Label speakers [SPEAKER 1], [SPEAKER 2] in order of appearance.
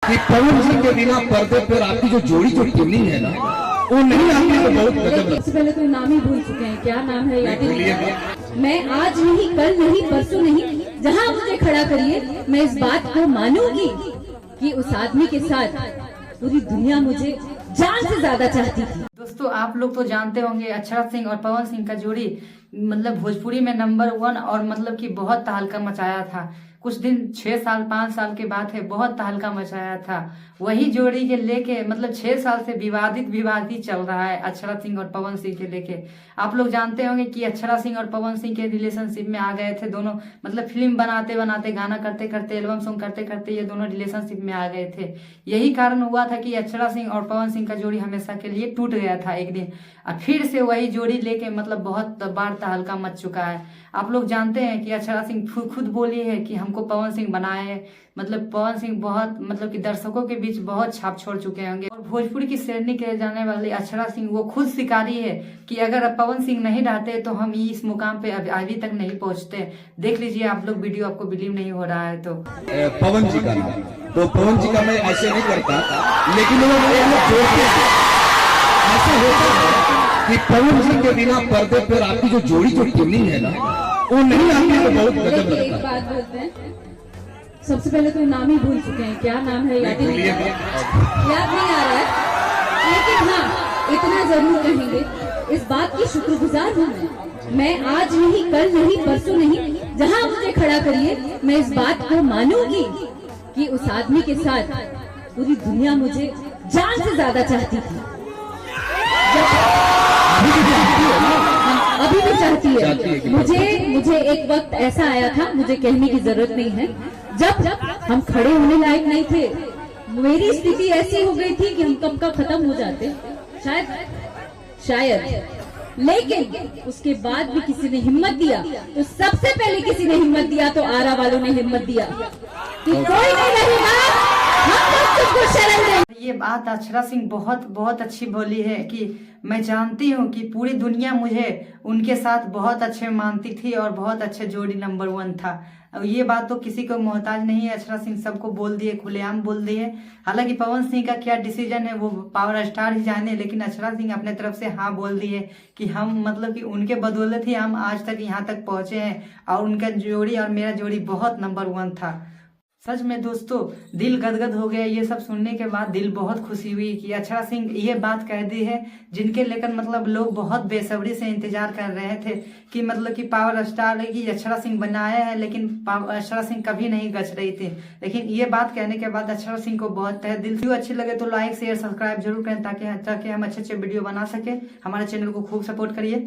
[SPEAKER 1] कि पवन जी के बिना पर्दे पर आपकी जो जोड़ी जो ट्यूनिंग है ना, वो नहीं आती तो बहुत गजब लगता है।
[SPEAKER 2] सबसे पहले तो नाम ही भूल चुके हैं, क्या नाम है याद ही
[SPEAKER 1] भूलिए
[SPEAKER 2] नहीं।
[SPEAKER 1] मत।
[SPEAKER 2] मैं आज नहीं, कल नहीं, परसों नहीं, जहां मुझे खड़ा करिए, मैं इस बात को मानूंगी कि उस आदमी के साथ पूरी दुनिया मुझे जान से ज्यादा चाहती थी।
[SPEAKER 3] दोस्तों, आप लोग तो जानते होंगे अक्षरा सिंह और पवन सिंह का जोड़ी मतलब भोजपुरी में नंबर 1 और मतलब कि बहुत तहलका मचाया था। कुछ दिन 6 साल 5 साल के बात है, बहुत तहलका मचाया था। वही जोड़ी के लेके मतलब 6 साल से विवादित चल रहा है अक्षरा सिंह और पवन सिंह के लेके। आप लोग जानते होंगे कि अक्षरा सिंह और पवन सिंह के रिलेशनशिप में आ गए थे दोनों, मतलब फिल्म बनाते बनाते, गाना करते करते, एल्बम सॉन्ग करते करते ये दोनों रिलेशनशिप में आ गए थे। यही कारण हुआ था कि अक्षरा सिंह और पवन सिंह का जोड़ी हमेशा के लिए टूट गया था एक दिन, और फिर से वही जोड़ी लेके मतलब बहुत बार तहलका मच चुका है। आप लोग जानते हैं कि अक्षरा सिंह खुद बोली है कि हमको पवन सिंह बनाए, मतलब पवन सिंह बहुत मतलब कि दर्शकों के बीच बहुत छाप छोड़ चुके होंगे। और भोजपुरी की श्रेणी के जाने वाले अक्षरा सिंह वो खुद शिकारी है कि अगर पवन सिंह नहीं रहते तो हम इस मुकाम पे अभी तक नहीं पहुंचते। देख लीजिए आप लोग वीडियो, आपको बिलीव नहीं हो रहा है तो।
[SPEAKER 1] पवन जी का नाम, तो पवन जी का मैं ऐसे नहीं करता, लेकिन वो जोड़ते हैं। ऐसे होता है कि पवन जी के बिना पर्दे पर आपकी जो जोड़ी जो ट्यूनिंग है ना, वो नहीं आती तो बहुत गजब
[SPEAKER 2] देखिए, एक
[SPEAKER 1] लगता है।
[SPEAKER 2] बात बोलते हैं, सबसे पहले तो नाम ही भूल चुके हैं, क्या नाम है याद ही नहीं
[SPEAKER 1] भूलिए मत।
[SPEAKER 2] याद नहीं आ रहा है, लेकिन हाँ इतना जरूर कहेंगे, इस बात की शुक्रगुजार हूँ मैं आज नहीं, कल नहीं, परसों नहीं, जहां मुझे खड़ा करिए, मैं इस बात को मानूंगी कि उस आदमी के साथ पूरी दुनिया मुझे जान से ज्यादा चाहती थी। अभी भी चाहती है। मुझे एक वक्त ऐसा आया था, मुझे कहने की जरूरत नहीं है, जब हम खड़े होने लायक नहीं थे। मेरी स्थिति ऐसी हो गई थी कि हम कब खत्म हो जाते, शायद। लेकिन उसके बाद भी किसी ने हिम्मत दिया, तो सबसे पहले किसी ने हिम्मत दिया तो आरा वालों ने हिम्मत दिया कि कोई नहीं रहेगा, हम लोग तुमको शरण देंगे।
[SPEAKER 3] ये बात अक्षरा सिंह बहुत अच्छी बोली है कि मैं जानती हूँ कि पूरी दुनिया मुझे उनके साथ बहुत अच्छे मानती थी और बहुत अच्छे जोड़ी नंबर 1 था। ये बात तो किसी को मोहताज नहीं है, अक्षरा सिंह सबको बोल दिए, खुलेआम बोल दिए। हालांकि पवन सिंह का क्या डिसीजन है वो पावर स्टार ही जाने, लेकिन अक्षरा सिंह अपने तरफ से हाँ बोल दिए कि हम मतलब कि उनके बदौलत ही हम आज तक यहाँ तक पहुंचे हैं, और उनका जोड़ी और मेरा जोड़ी बहुत नंबर 1 था। सच में दोस्तों, दिल गदगद हो गया ये सब सुनने के बाद। दिल बहुत खुशी हुई कि अक्षरा सिंह ये बात कह दी है जिनके लेकर मतलब लोग बहुत बेसब्री से इंतजार कर रहे थे कि मतलब कि पावर स्टार की अक्षरा सिंह बनाया है, लेकिन अक्षरा सिंह कभी नहीं गच रही थी। लेकिन ये बात कहने के बाद अक्षरा सिंह को बहुत तहे दिल से अच्छी लगे तो लाइक शेयर सब्सक्राइब जरूर करें, ताकि हम अच्छे वीडियो बना सके। हमारे चैनल को खूब सपोर्ट करिए।